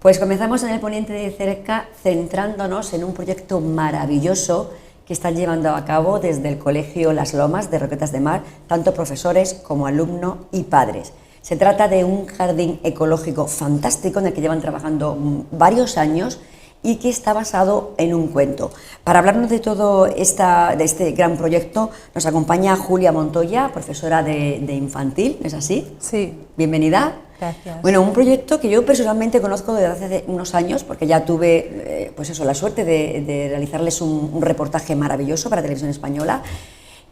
Pues comenzamos en el Poniente de cerca, centrándonos en un proyecto maravilloso que están llevando a cabo desde el Colegio Las Lomas de Roquetas de Mar, tanto profesores como alumnos y padres. Se trata de un jardín ecológico fantástico en el que llevan trabajando varios años y que está basado en un cuento. Para hablarnos de todo este gran proyecto nos acompaña Julia Montoya, profesora de infantil, ¿no es así? Sí. Bienvenida. Gracias. Bueno, un proyecto que yo personalmente conozco desde hace unos años, porque ya tuve la suerte de realizarles un reportaje maravilloso para Televisión Española,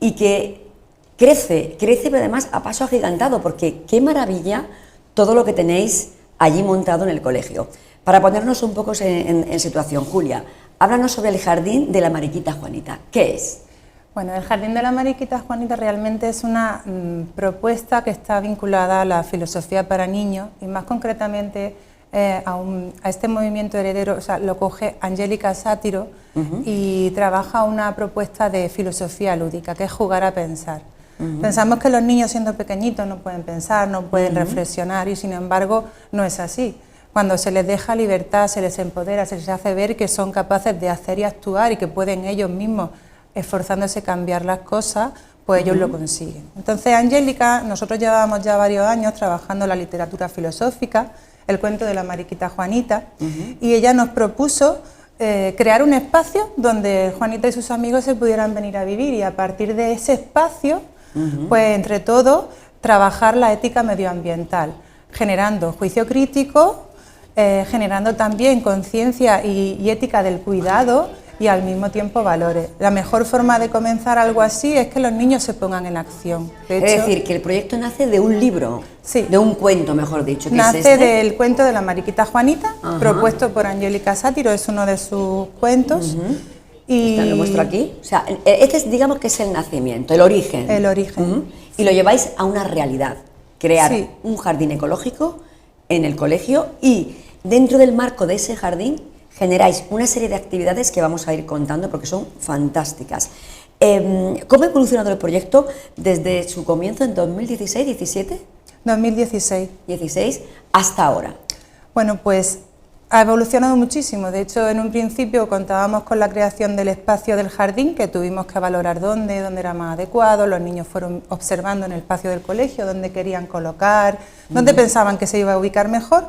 y que crece, pero además a paso agigantado, porque qué maravilla todo lo que tenéis allí montado en el colegio. Para ponernos un poco en situación, Julia, háblanos sobre el Jardín de la Mariquita Juanita. ¿Qué es? Bueno, el Jardín de la Mariquita Juanita realmente es una propuesta que está vinculada a la filosofía para niños y más concretamente a este movimiento heredero, o sea, lo coge Angélica Sátiro y trabaja una propuesta de filosofía lúdica, que es jugar a pensar. Pensamos que los niños siendo pequeñitos no pueden pensar, no pueden reflexionar y sin embargo no es así. Cuando se les deja libertad, se les empodera, se les hace ver que son capaces de hacer y actuar y que pueden ellos mismos, esforzándose cambiar las cosas, pues ellos lo consiguen. Entonces, Angélica, nosotros llevábamos ya varios años trabajando la literatura filosófica, el cuento de la Mariquita Juanita, y ella nos propuso crear un espacio donde Juanita y sus amigos se pudieran venir a vivir y a partir de ese espacio, pues entre todos, trabajar la ética medioambiental, generando juicio crítico, generando también conciencia y ética del cuidado y al mismo tiempo valores. La mejor forma de comenzar algo así es que los niños se pongan en acción. De hecho, es decir, que el proyecto nace de un libro, sí, de un cuento, mejor dicho. ¿Qué nace es este? del cuento de la Mariquita Juanita, propuesto por Angélica Sátiro, es uno de sus cuentos. Y lo muestro aquí. O sea, este es, digamos que es el nacimiento, el origen. El origen. Y lo lleváis a una realidad, crear sí, un jardín ecológico en el colegio y dentro del marco de ese jardín generáis una serie de actividades que vamos a ir contando porque son fantásticas. ¿Cómo ha evolucionado el proyecto desde su comienzo en 2016, 17? 2016. 16 hasta ahora. Bueno, pues ha evolucionado muchísimo. De hecho, en un principio contábamos con la creación del espacio del jardín, que tuvimos que valorar dónde era más adecuado. Los niños fueron observando en el espacio del colegio dónde querían colocar, dónde pensaban que se iba a ubicar mejor.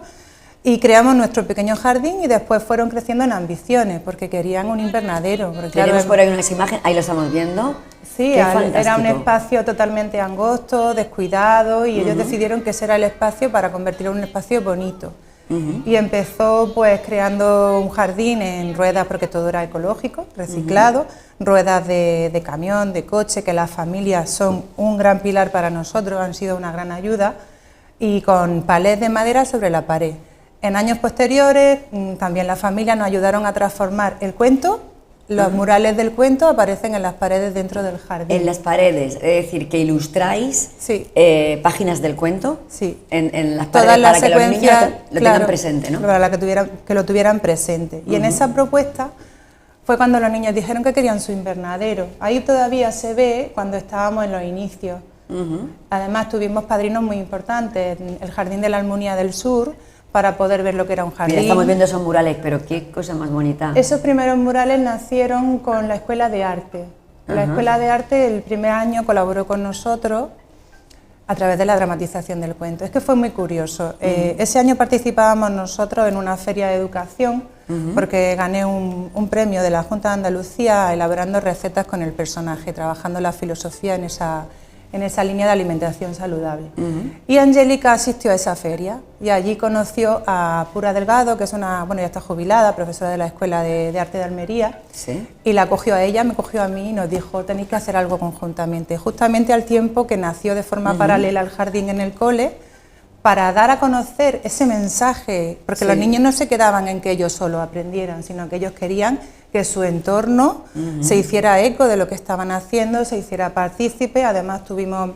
Y creamos nuestro pequeño jardín y después fueron creciendo en ambiciones, porque querían un invernadero. Porque, tenemos claro, por ahí unas imágenes, ahí lo estamos viendo. Sí, era un espacio totalmente angosto, descuidado, y ellos decidieron que ese era el espacio para convertirlo en un espacio bonito. Y empezó pues creando un jardín en ruedas, porque todo era ecológico, reciclado, ruedas de camión, de coche, que las familias son un gran pilar para nosotros, han sido una gran ayuda, y con palés de madera sobre la pared. En años posteriores también las familias nos ayudaron a transformar el cuento. Los murales del cuento aparecen en las paredes dentro del jardín. En las paredes, es decir, que ilustráis sí, páginas del cuento, sí, en las paredes para que los niños lo tengan presente, ¿no? Para que lo tuvieran presente. Y en esa propuesta fue cuando los niños dijeron que querían su invernadero. Ahí todavía se ve cuando estábamos en los inicios. Además tuvimos padrinos muy importantes, el Jardín de la Almunia del Sur, para poder ver lo que era un jardín. Mira, estamos viendo esos murales, pero qué cosa más bonita. Esos primeros murales nacieron con la Escuela de Arte. La Escuela de Arte el primer año colaboró con nosotros a través de la dramatización del cuento. Es que fue muy curioso. Ese año participábamos nosotros en una feria de educación porque gané un premio de la Junta de Andalucía elaborando recetas con el personaje, trabajando la filosofía en esa línea de alimentación saludable. Y Angélica asistió a esa feria y allí conoció a Pura Delgado, que es ya está jubilada, profesora de la Escuela de Arte de Almería, ¿sí? Y la cogió a ella, me cogió a mí y nos dijo, tenéis que hacer algo conjuntamente, justamente al tiempo que nació de forma paralela al jardín en el cole, para dar a conocer ese mensaje, porque los niños no se quedaban en que ellos solo aprendieran, sino que ellos querían que su entorno se hiciera eco de lo que estaban haciendo, se hiciera partícipe. Además tuvimos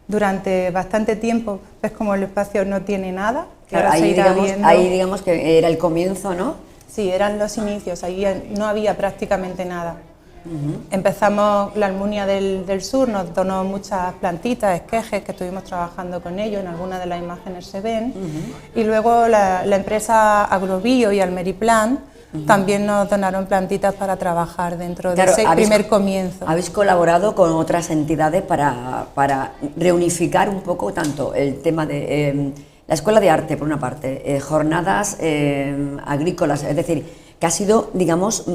durante bastante tiempo, ves como el espacio no tiene nada, que claro, ahora se irá viendo. Ahí digamos que era el comienzo, ¿no? Sí, eran los inicios, ahí no había prácticamente nada. Empezamos la Almunia del Sur, nos donó muchas plantitas, esquejes, que estuvimos trabajando con ellos, en algunas de las imágenes se ven, y luego la empresa Agrobio y Almeriplan también nos donaron plantitas para trabajar dentro de ese primer comienzo. Habéis colaborado con otras entidades para reunificar un poco tanto el tema de la Escuela de Arte, por una parte, jornadas agrícolas, es decir, que ha sido, digamos,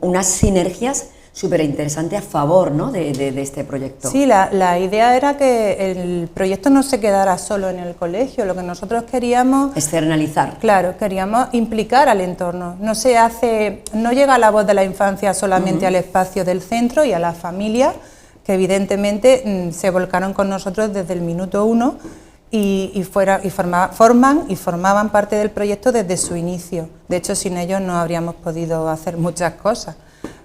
unas sinergias súper interesantes a favor, ¿no?, de este proyecto. Sí, la idea era que el proyecto no se quedara solo en el colegio, lo que nosotros queríamos... Externalizar. Claro, queríamos implicar al entorno. No llega la voz de la infancia solamente al espacio del centro y a la familia, que evidentemente se volcaron con nosotros desde el minuto 1 formaban parte del proyecto desde su inicio. De hecho, sin ellos no habríamos podido hacer muchas cosas.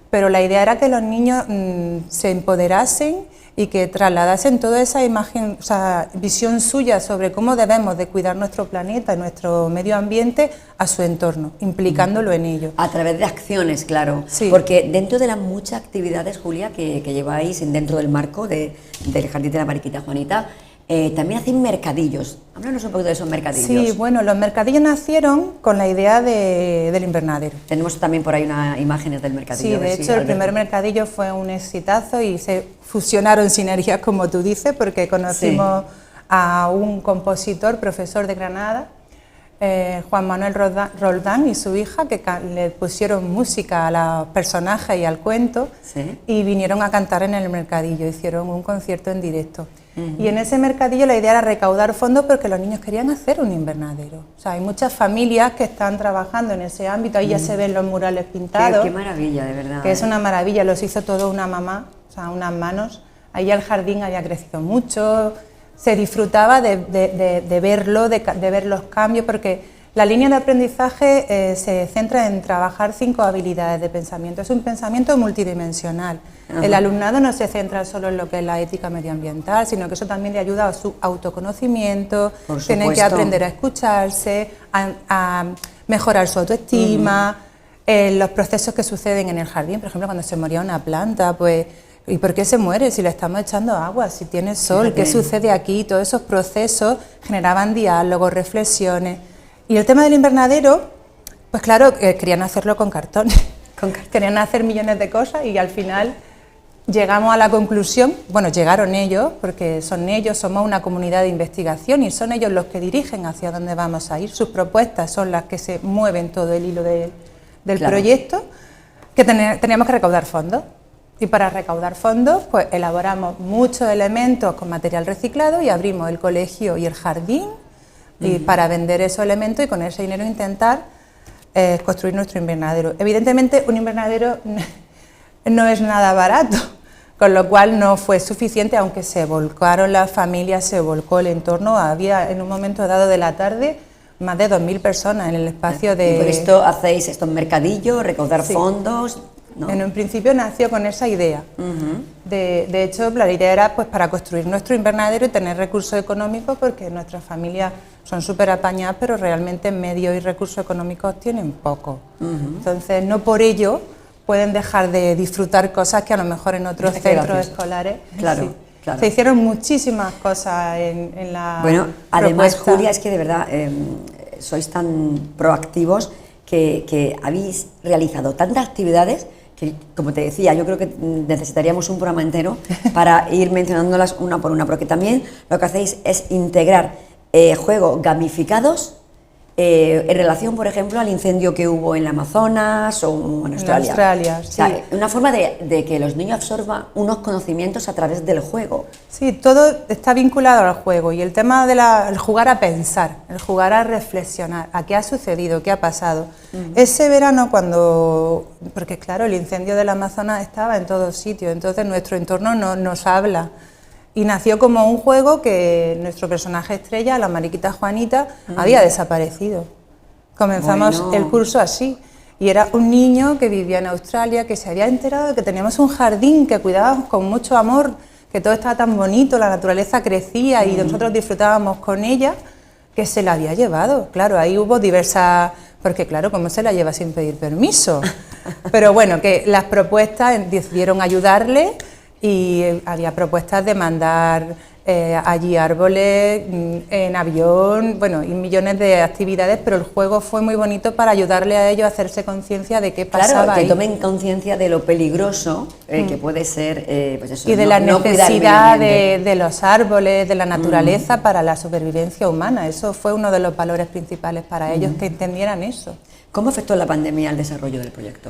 Pero la idea era que los niños se empoderasen y que trasladasen toda esa imagen, o sea, visión suya sobre cómo debemos de cuidar nuestro planeta y nuestro medio ambiente a su entorno, implicándolo en ello. A través de acciones, claro. Sí. Porque dentro de las muchas actividades, Julia, que lleváis dentro del marco del Jardín de la Mariquita Juanita, también hacéis mercadillos. Háblanos un poquito de esos mercadillos. Sí, bueno, los mercadillos nacieron con la idea del invernadero. Tenemos también por ahí unas imágenes del mercadillo. Sí, de hecho el primer mercadillo fue un exitazo y se fusionaron sinergias, como tú dices, porque conocimos a un compositor, profesor de Granada, Juan Manuel Roldán y su hija, que le pusieron música a los personajes y al cuento, y vinieron a cantar en el mercadillo, hicieron un concierto en directo. Y en ese mercadillo la idea era recaudar fondos porque los niños querían hacer un invernadero. O sea, hay muchas familias que están trabajando en ese ámbito, ahí ya se ven los murales pintados. Qué maravilla, de verdad. Que es una maravilla, los hizo todo una mamá, o sea, unas manos. Ahí el jardín había crecido mucho, se disfrutaba de verlo, de ver los cambios, porque la línea de aprendizaje se centra en trabajar 5 habilidades de pensamiento. Es un pensamiento multidimensional. El alumnado no se centra solo en lo que es la ética medioambiental, sino que eso también le ayuda a su autoconocimiento, tienen que aprender a escucharse, a mejorar su autoestima, los procesos que suceden en el jardín. Por ejemplo, cuando se moría una planta, pues... ¿Y por qué se muere? Si le estamos echando agua, si tiene sol, fíjate. ¿Qué sucede aquí? Todos esos procesos generaban diálogos, reflexiones. Y el tema del invernadero, pues claro, querían hacerlo con cartón. Querían hacer millones de cosas y al final llegamos a la conclusión, bueno, llegaron ellos, porque somos una comunidad de investigación y son ellos los que dirigen hacia dónde vamos a ir. Sus propuestas son las que se mueven todo el hilo del proyecto, que teníamos que recaudar fondos. Y para recaudar fondos, pues elaboramos muchos elementos con material reciclado y abrimos el colegio y el jardín y para vender esos elementos y con ese dinero intentar construir nuestro invernadero. Evidentemente, un invernadero no es nada barato, con lo cual no fue suficiente, aunque se volcaron las familias, se volcó el entorno. Había en un momento dado de la tarde más de 2.000 personas en el espacio de... ¿Y por esto hacéis estos mercadillos, recaudar fondos? ¿No? En un principio nació con esa idea. De hecho, la idea era pues para construir nuestro invernadero y tener recursos económicos, porque nuestras familias son súper apañadas, pero realmente medios y recursos económicos tienen poco. Entonces, no por ello pueden dejar de disfrutar cosas que a lo mejor en otros centros escolares... Claro. Se hicieron muchísimas cosas en la Bueno, además, propuesta. Julia, es que de verdad sois tan proactivos que habéis realizado tantas actividades que, como te decía, yo creo que necesitaríamos un programa entero para ir mencionándolas una por una, porque también lo que hacéis es integrar juegos gamificados en relación, por ejemplo, al incendio que hubo en el Amazonas o en Australia. Australia, sí. O sea, una forma de que los niños absorban unos conocimientos a través del juego. Sí, todo está vinculado al juego y el tema del jugar a pensar, el jugar a reflexionar, a qué ha sucedido, qué ha pasado. Ese verano porque claro, el incendio del Amazonas estaba en todos sitios, entonces nuestro entorno nos habla. Y nació como un juego que nuestro personaje estrella, la Mariquita Juanita, había desaparecido. Comenzamos el curso así. Y era un niño que vivía en Australia, que se había enterado de que teníamos un jardín que cuidábamos con mucho amor, que todo estaba tan bonito, la naturaleza crecía y nosotros disfrutábamos con ella, que se la había llevado. Claro, ahí hubo diversas porque claro, ¿cómo se la lleva sin pedir permiso? Pero bueno, que las propuestas decidieron ayudarle y había propuestas de mandar allí árboles, en avión, bueno, y millones de actividades, pero el juego fue muy bonito para ayudarle a ellos a hacerse conciencia de qué pasaba. Claro, que ahí. tomen conciencia de lo peligroso que puede ser, pues eso, Y de la necesidad de los árboles, de la naturaleza para la supervivencia humana. Eso fue uno de los valores principales para ellos, que entendieran eso. ¿Cómo afectó la pandemia al desarrollo del proyecto?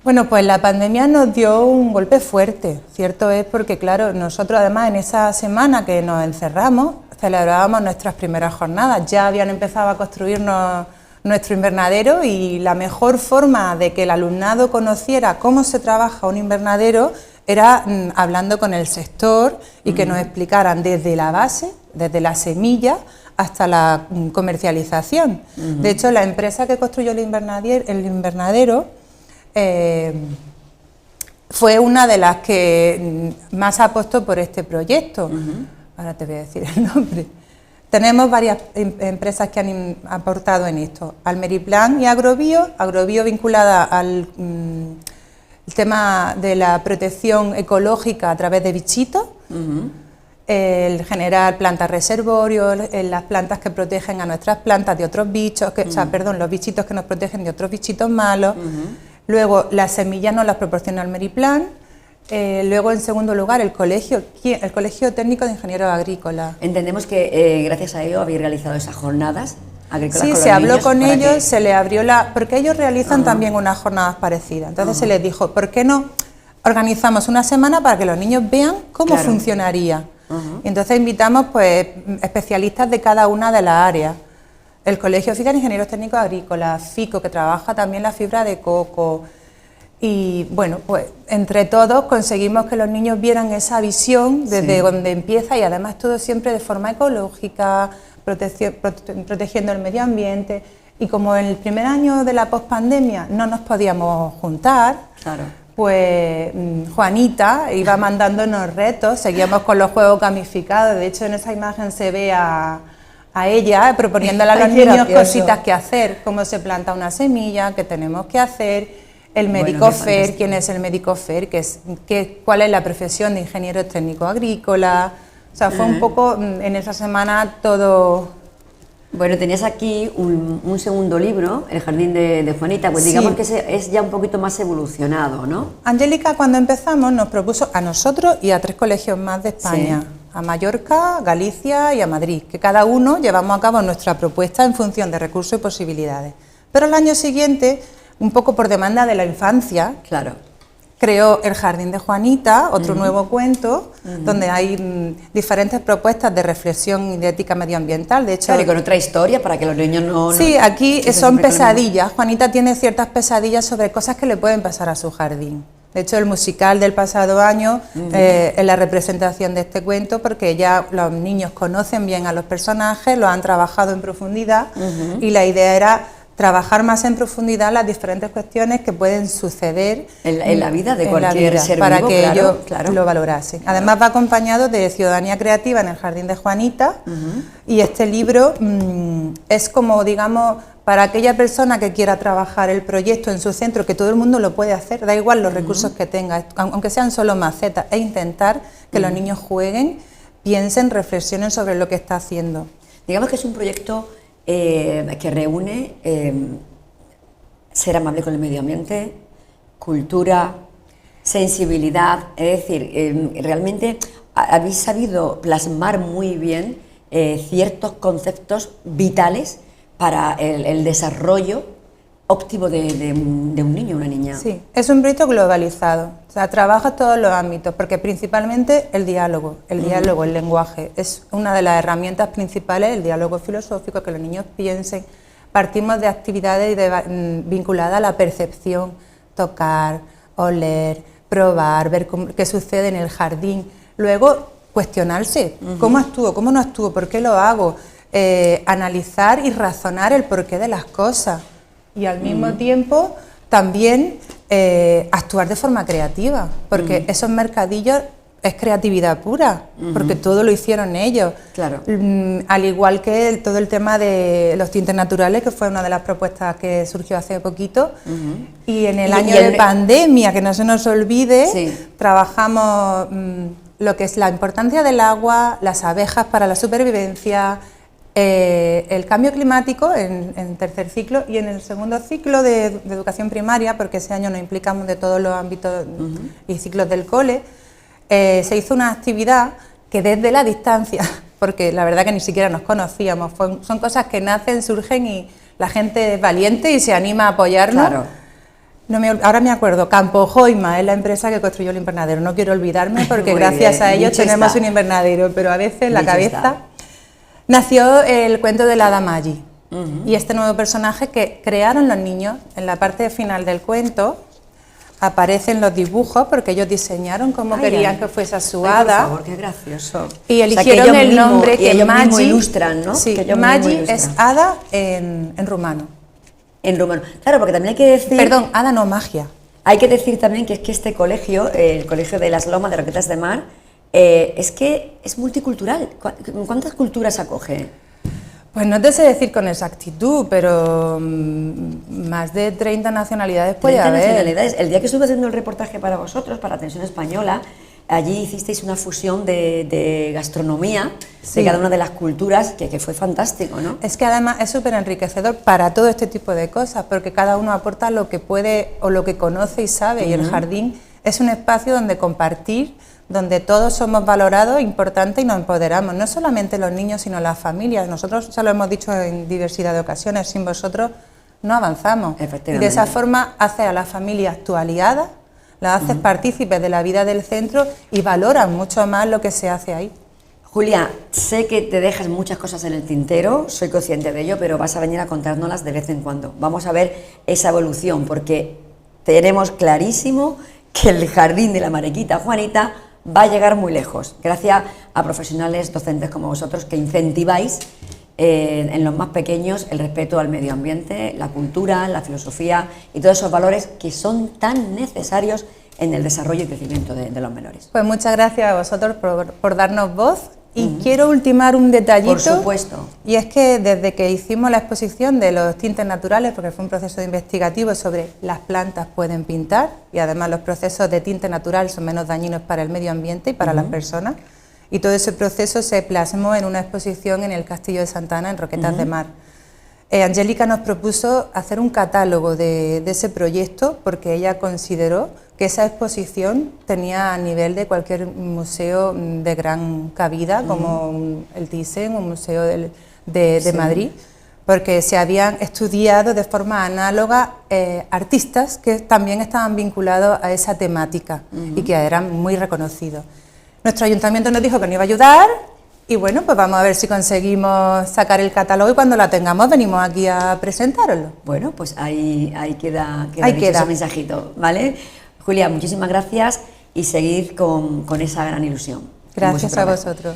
Bueno, pues la pandemia nos dio un golpe fuerte, cierto es, porque claro, nosotros además en esa semana que nos encerramos, celebrábamos nuestras primeras jornadas, ya habían empezado a construirnos nuestro invernadero y la mejor forma de que el alumnado conociera cómo se trabaja un invernadero era hablando con el sector y que nos explicaran desde la base, desde la semilla, hasta la comercialización. De hecho, la empresa que construyó el invernadero fue una de las que más apostó por este proyecto. Ahora te voy a decir el nombre. Tenemos varias empresas que han aportado en esto. Almeriplan y Agrobio vinculada al el tema de la protección ecológica a través de bichitos, el generar plantas reservorios, las plantas que protegen a nuestras plantas de otros bichos, o sea, perdón, los bichitos que nos protegen de otros bichitos malos. Luego, las semillas nos las proporciona Almeriplan. Luego, en segundo lugar, el Colegio Técnico de Ingenieros Agrícolas. Entendemos que gracias a ello habéis realizado esas jornadas agrícolas. Sí, se habló con ellos, se les abrió porque ellos realizan también unas jornadas parecidas. Entonces se les dijo, ¿por qué no organizamos una semana para que los niños vean cómo funcionaría? Y entonces invitamos pues especialistas de cada una de las áreas. El Colegio Oficial de Ingenieros Técnicos Agrícolas, FICO, que trabaja también la fibra de coco. Y bueno, pues entre todos conseguimos que los niños vieran esa visión desde donde empieza, y además todo siempre de forma ecológica, protegiendo el medio ambiente. Y como en el primer año de la pospandemia no nos podíamos juntar, pues Juanita iba mandándonos retos, seguíamos con los juegos gamificados. De hecho, en esa imagen se ve a ella proponiéndole a los niños cositas que hacer, cómo se planta una semilla, qué tenemos que hacer, el médico FER, quién es el médico FER, cuál es la profesión de ingeniero técnico agrícola. O sea, fue un poco en esa semana todo. Bueno, tenías aquí un segundo libro, El jardín de Juanita, pues digamos que es ya un poquito más evolucionado, ¿no? Angélica, cuando empezamos, nos propuso a nosotros y a 3 colegios más de España, a Mallorca, Galicia y a Madrid, que cada uno llevamos a cabo nuestra propuesta en función de recursos y posibilidades. Pero el año siguiente, un poco por demanda de la infancia, creó El jardín de Juanita, otro nuevo cuento, donde hay diferentes propuestas de reflexión y de ética medioambiental. De hecho, y con otra historia para que los niños no... Sí, aquí son pesadillas. Juanita tiene ciertas pesadillas sobre cosas que le pueden pasar a su jardín. De hecho, el musical del pasado año es la representación de este cuento, porque ya los niños conocen bien a los personajes, los han trabajado en profundidad, y la idea era trabajar más en profundidad las diferentes cuestiones que pueden suceder en la vida de cualquier ser vivo, para que ellos lo valorasen. Además va acompañado de Ciudadanía Creativa en el Jardín de Juanita, y este libro es como, digamos, para aquella persona que quiera trabajar el proyecto en su centro, que todo el mundo lo puede hacer, da igual los recursos que tenga, aunque sean solo macetas, e intentar que los niños jueguen, piensen, reflexionen sobre lo que está haciendo. Digamos que es un proyecto que reúne ser amable con el medio ambiente, cultura, sensibilidad, es decir, realmente habéis sabido plasmar muy bien ciertos conceptos vitales para el desarrollo óptimo de un niño o una niña. Sí, es un proyecto globalizado, o sea, trabaja todos los ámbitos, porque principalmente el diálogo, el lenguaje, es una de las herramientas principales, el diálogo filosófico, que los niños piensen. Partimos de actividades vinculadas a la percepción, tocar, oler, probar, ver qué sucede en el jardín, luego cuestionarse, ¿cómo actúo, cómo no actúo, por qué lo hago? Analizar y razonar el porqué de las cosas, y al mismo tiempo también actuar de forma creativa, porque esos mercadillos es creatividad pura, porque todo lo hicieron ellos. Claro. Al igual que todo el tema de los tintes naturales, que fue una de las propuestas que surgió hace poquito. Y en el año de pandemia, que no se nos olvide, trabajamos lo que es la importancia del agua, las abejas para la supervivencia, el cambio climático en tercer ciclo, y en el segundo ciclo de educación primaria, porque ese año nos implicamos de todos los ámbitos y ciclos del cole. Se hizo una actividad que desde la distancia, porque la verdad que ni siquiera nos conocíamos, son cosas que nacen, surgen y la gente es valiente y se anima a apoyarnos. Claro. Ahora me acuerdo, Campo Joima es la empresa que construyó el invernadero, no quiero olvidarme porque gracias a ellos tenemos un invernadero, pero a veces en la cabeza nació el cuento de la Hada Magi y este nuevo personaje que crearon los niños. En la parte final del cuento aparecen los dibujos porque ellos diseñaron cómo querían que fuese su hada. Por favor, qué gracioso. Y eligieron el nombre que Magi ilustran, ¿no? Sí, Magi es hada en rumano. En rumano. Claro, porque también hay que decir... Perdón, hada no, magia. Hay que decir también que es que este colegio, el Colegio de las Lomas de Roquetas de Mar, es que es multicultural. ¿Cuántas culturas acoge? Pues no te sé decir con exactitud, pero más de 30 nacionalidades puede haber. 30 nacionalidades. El día que estuve haciendo el reportaje para vosotros, para Atención Española, allí hicisteis una fusión de gastronomía de cada una de las culturas, que fue fantástico, ¿no? Es que además es súper enriquecedor para todo este tipo de cosas, porque cada uno aporta lo que puede o lo que conoce y sabe, y el jardín es un espacio donde compartir, donde todos somos valorados, importantes y nos empoderamos, no solamente los niños, sino las familias. Nosotros ya lo hemos dicho en diversidad de ocasiones, sin vosotros no avanzamos. Y de esa forma haces a las familias tu aliada, las haces partícipes de la vida del centro y valoran mucho más lo que se hace ahí. Julia, sé que te dejas muchas cosas en el tintero, soy consciente de ello, pero vas a venir a contárnoslas de vez en cuando. Vamos a ver esa evolución, porque tenemos clarísimo que el jardín de la Mariquita Juanita va a llegar muy lejos, gracias a profesionales docentes como vosotros que incentiváis en los más pequeños el respeto al medio ambiente, la cultura, la filosofía y todos esos valores que son tan necesarios en el desarrollo y crecimiento de los menores. Pues muchas gracias a vosotros por darnos voz. Y quiero ultimar un detallito. Por supuesto. Y es que desde que hicimos la exposición de los tintes naturales, porque fue un proceso investigativo sobre las plantas pueden pintar, y además los procesos de tinte natural son menos dañinos para el medio ambiente y para las personas, y todo ese proceso se plasmó en una exposición en el Castillo de Santa Ana, en Roquetas de Mar. Angélica nos propuso hacer un catálogo de ese proyecto porque ella consideró que esa exposición tenía a nivel de cualquier museo de gran cabida, como el Thyssen, un museo de Madrid, porque se habían estudiado de forma análoga artistas que también estaban vinculados a esa temática y que eran muy reconocidos. Nuestro ayuntamiento nos dijo que nos iba a ayudar. Y bueno, pues vamos a ver si conseguimos sacar el catálogo y cuando la tengamos venimos aquí a presentároslo. Bueno, pues ahí queda ese mensajito, ¿vale? Julia, muchísimas gracias y seguir con esa gran ilusión. Gracias a vosotros.